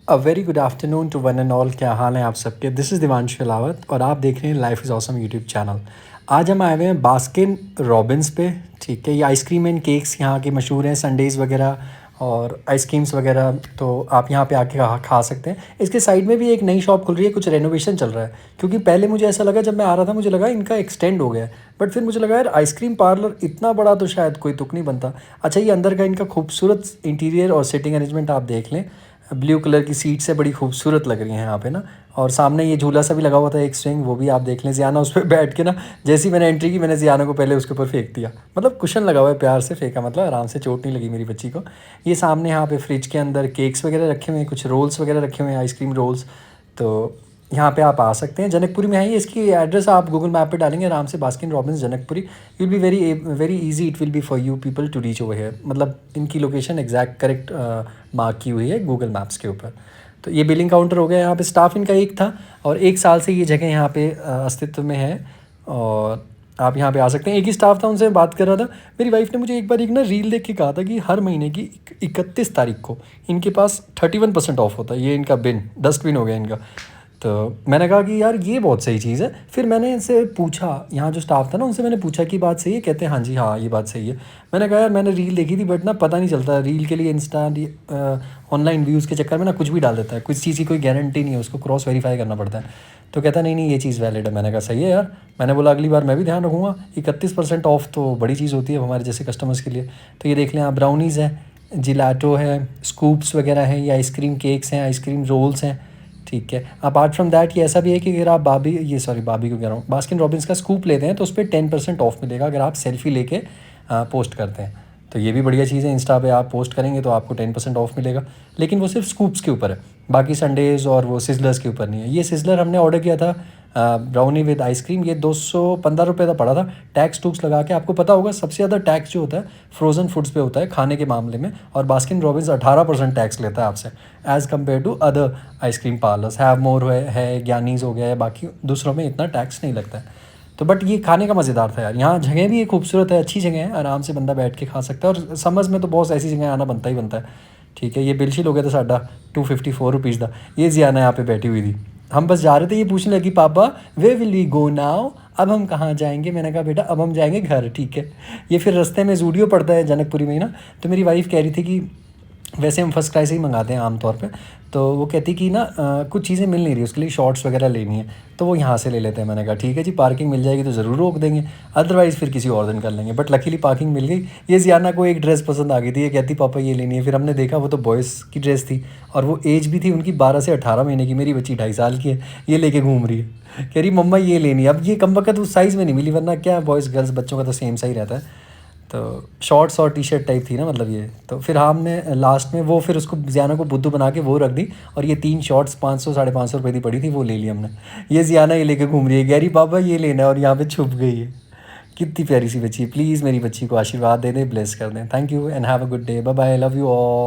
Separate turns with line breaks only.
A very good afternoon to one and all. क्या हाल है आप सबके? दिस इज़ दिवांशु अलावत और आप देख रहे हैं life is awesome YouTube channel. आज हम आए हुए हैं बास्किन रॉबिन्स पे। ठीक है, ये आइसक्रीम एंड केक्स यहाँ के मशहूर हैं, संडेज़ वगैरह और आइसक्रीम्स वगैरह, तो आप यहाँ पे आके खा सकते हैं। इसके साइड में भी एक नई शॉप खुल रही है, कुछ रेनोवेशन चल रहा है। क्योंकि पहले मुझे ऐसा लगा, जब मैं आ रहा था मुझे लगा इनका एक्सटेंड हो गया है, बट फिर मुझे लगा यार आइसक्रीम पार्लर इतना बड़ा तो शायद कोई तुक नहीं बनता। अच्छा, ये अंदर का इनका खूबसूरत इंटीरियर और सिटिंग अरेंजमेंट आप देख लें। ब्लू कलर की सीट से बड़ी खूबसूरत लग रही हैं यहाँ पे ना। और सामने ये झूला सा भी लगा हुआ था, एक स्विंग, वो भी आप देख लें। ज़ियाना उस पर बैठ के ना, जैसे ही मैंने एंट्री की मैंने ज़ियाना को पहले उसके ऊपर फेंक दिया। मतलब कुशन लगा हुआ है, प्यार से फेंका, मतलब आराम से, चोट नहीं लगी मेरी बच्ची को। ये सामने यहाँ पे फ्रिज के अंदर केक्स वगैरह रखे हुए हैं, कुछ रोल्स वगैरह रखे हुए हैं, आइसक्रीम रोल्स। तो यहाँ पे आप आ सकते हैं, जनकपुरी में है ये। इसकी एड्रेस आप गूगल मैप पे डालेंगे आराम से, Baskin Robbins Janakpuri. Will be very very easy, it will be for you people to reach over here. मतलब इनकी लोकेशन एग्जैक्ट करेक्ट मार्क की हुई है गूगल मैप्स के ऊपर। तो ये बिलिंग काउंटर हो गया। यहाँ पे स्टाफ इनका एक था और 1 साल से ये जगह यहाँ पे अस्तित्व में है। और आप यहाँ पे आ सकते हैं। एक ही स्टाफ था, उनसे बात कर रहा था। मेरी वाइफ ने मुझे एक बार एक ना रील देख के कहा था कि हर महीने की 31 तारीख को इनके पास 31% ऑफ होता है। ये इनका बिन, डस्टबिन हो गया इनका। तो मैंने कहा कि यार ये बहुत सही चीज़ है। फिर मैंने इनसे पूछा, यहाँ जो स्टाफ था ना, उनसे मैंने पूछा कि बात सही है? कहते हैं हाँ जी, हाँ ये बात सही है। मैंने कहा यार मैंने रील देखी थी, बट ना पता नहीं चलता, रील के लिए इंस्टा ऑनलाइन व्यूज़ के चक्कर में ना कुछ भी डाल देता है, कुछ चीज़ की कोई गारंटी नहीं है, उसको क्रॉस वेरीफाई करना पड़ता है। तो कहता नहीं नहीं, ये चीज़ वैलिड है। मैंने कहा सही है यार। मैंने बोला अगली बार मैं भी ध्यान रखूँगा। 31% ऑफ तो बड़ी चीज़ होती है हमारे जैसे कस्टमर्स के लिए। तो ये देख लें आप, ब्राउनीज़ है, जिलाटो है, स्कूप्स वगैरह हैं, ये आइसक्रीम केक्स हैं, आइसक्रीम रोल्स हैं। ठीक है, अपार्ट फ्रॉम दैट ये ऐसा भी है कि अगर आप बाबी को कह रहा हूँ, बास्किन रॉबिन्स का स्कूप लेते हैं तो उस पर 10% ऑफ मिलेगा अगर आप सेल्फी लेके पोस्ट करते हैं। तो ये भी बढ़िया चीज़ है। इंस्टा पे आप पोस्ट करेंगे तो आपको 10% ऑफ मिलेगा। लेकिन वो सिर्फ स्कूप्स के ऊपर है, बाकी संडेज़ और वो सिजलर्स के ऊपर नहीं है। ये सिजलर हमने ऑर्डर किया था, ब्राउनी विद आइसक्रीम, ये 215 रुपये का पड़ा था। टैक्स टूक्स लगा के, आपको पता होगा सबसे ज़्यादा टैक्स जो होता है फ्रोज़न फूड्स पे होता है खाने के मामले में। और बास्किन रॉबिन्स 18% टैक्स लेता है आपसे, as compare to other ice cream parlours. Have more है, ज्ञानीज़ हो गया है, बाकी दूसरों में इतना टैक्स नहीं लगता है। तो बट ये खाने का मज़ेदार था यार। यहाँ जगह भी ये खूबसूरत है, अच्छी जगह है, आराम से बंदा बैठ के खा सकता है। और समझ में तो बहुत ऐसी जगह आना बनता ही बनता है। ठीक है, ये बिल शील हो गया था साढ़ा 254 रुपीज़ का। ये जियाना यहाँ पे बैठी हुई थी, हम बस जा रहे थे, ये पूछने लगी पापा वे विल वी गो नाउ, अब हम कहाँ जाएंगे? मैंने कहा बेटा अब हम जाएंगे घर। ठीक है, ये फिर रास्ते में जूडियो पड़ता है जनकपुरी में ही ना। तो मेरी वाइफ कह रही थी कि वैसे हम फर्स्ट क्लास ही मंगाते हैं आमतौर पे। तो वो कहती कि ना कुछ चीज़ें मिल नहीं रही, उसके लिए शॉर्ट्स वगैरह लेनी है, तो वो यहाँ से ले लेते हैं। मैंने कहा ठीक है जी, पार्किंग मिल जाएगी तो ज़रूर रोक देंगे, अदरवाइज़ फिर किसी और दिन कर लेंगे। बट लकीली पार्किंग मिल गई। ये जियाना को एक ड्रेस पसंद आ गई थी, ये कहती पापा ये लेनी है। फिर हमने देखा वो तो बॉयज़ की ड्रेस थी और वो एज भी थी उनकी 12 से 18 महीने की। मेरी बच्ची 2.5 साल की है, ये लेके घूम रही है, कह रही मम्मा ये लेनी है। अब ये कम वक्त उस साइज़ में नहीं मिली, वरना क्या बॉयज़ गर्ल्स बच्चों का तो सेम सा ही रहता है। तो शॉर्ट्स और टी शर्ट टाइप थी ना, मतलब ये। तो फिर हमने लास्ट में वो, फिर उसको जियाना को बुद्धू बना के वो रख दी। और ये 3 शॉर्ट्स 500 550 रुपये की पड़ी थी, वो ले ली हमने। ये जियाना ये लेके घूम रही है, गैरी पापा ये लेना है, और यहाँ पे छुप गई है। कितनी प्यारी सी बच्ची। प्लीज़ मेरी बच्ची को आशीर्वाद दे दें, ब्लेस कर दें। Thank you and have a good day. Bye bye, love you all.